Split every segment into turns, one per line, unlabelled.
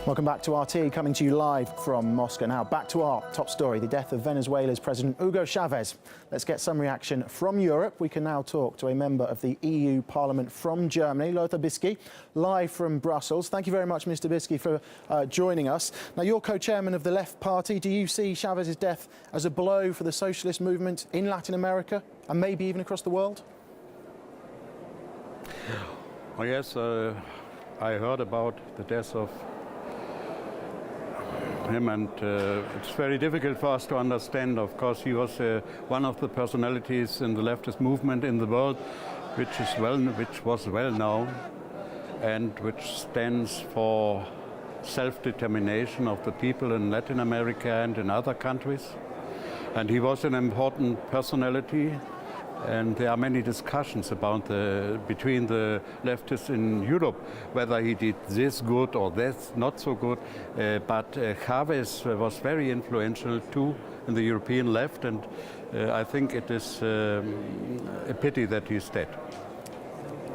Welcome back to RT, coming to you live from Moscow. Now, back to our top story, the death of Venezuela's President Hugo Chavez. Let's get some reaction from Europe. We can now talk to a member of the EU Parliament from Germany, Lothar Bisky, live from Brussels. Thank you very much, Mr. Bisky, for joining us. Now, you're co-chairman of the Left Party. Do you see Chavez's death as a blow for the socialist movement in Latin America and maybe even across the world?
Oh, yes, I heard about the death of him, and it's very difficult for us to understand. Of course, he was one of the personalities in the leftist movement in the world, which was well known, and which stands for self-determination of the people in Latin America and in other countries. And he was an important personality. And there are many discussions about between the leftists in Europe, whether he did this good or this not so good. But Chavez was very influential too in the European left, and I think it is a pity that he's dead.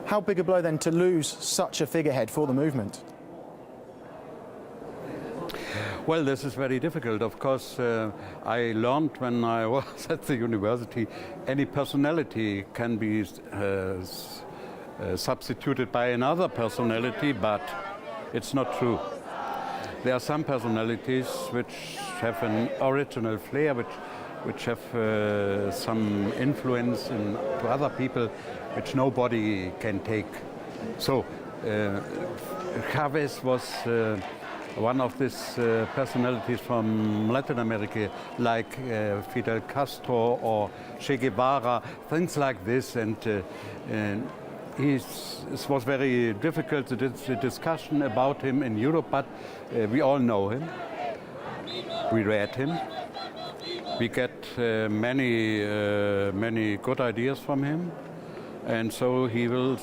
How big a blow then to lose such a figurehead for the movement?
Well, this is very difficult. Of course, I learned when I was at the university, any personality can be substituted by another personality, but it's not true. There are some personalities which have an original flair, which have some influence to other people, which nobody can take. So, Chavez was one of these personalities from Latin America, like Fidel Castro or Che Guevara, things like this. And it was very difficult, the discussion about him in Europe, but we all know him. We read him. We get many good ideas from him. And so he will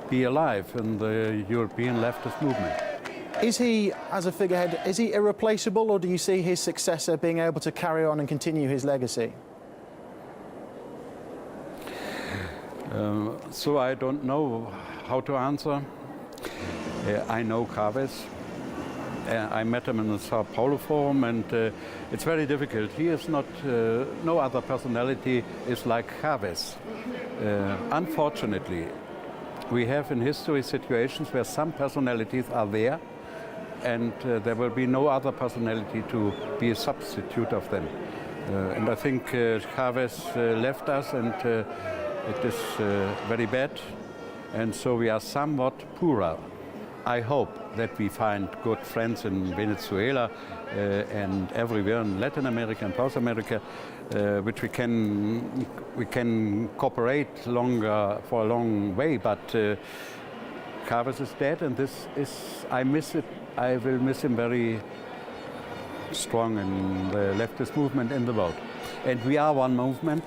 be alive in the European leftist movement.
Is he, as a figurehead, is he irreplaceable, or do you see his successor being able to carry on and continue his legacy?
So I don't know how to answer. I know Chavez. I met him in the Sao Paulo Forum, and it's very difficult. He is not, no other personality is like Chavez. Unfortunately, we have in history situations where some personalities are there, and there will be no other personality to be a substitute of them. And I think Chavez left us, and it is very bad, and so we are somewhat poorer. I hope that we find good friends in Venezuela and everywhere in Latin America and South America, which we can cooperate longer for a long way. But Chavez is dead, and this is, I miss it. I will miss him very strong in the leftist movement in the world. And we are one movement.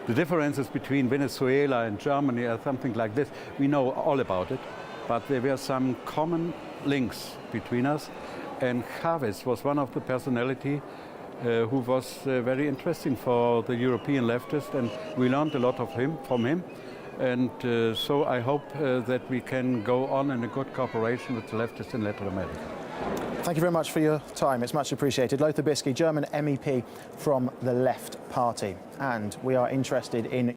The differences between Venezuela and Germany are something like this. We know all about it, but there were some common links between us. And Chavez was one of the personality who was very interesting for the European leftists, and we learned a lot from him. And so I hope that we can go on in a good cooperation with the leftists in Latin America.
Thank you very much for your time. It's much appreciated. Lothar Bisky, German MEP from the Left Party. And we are interested in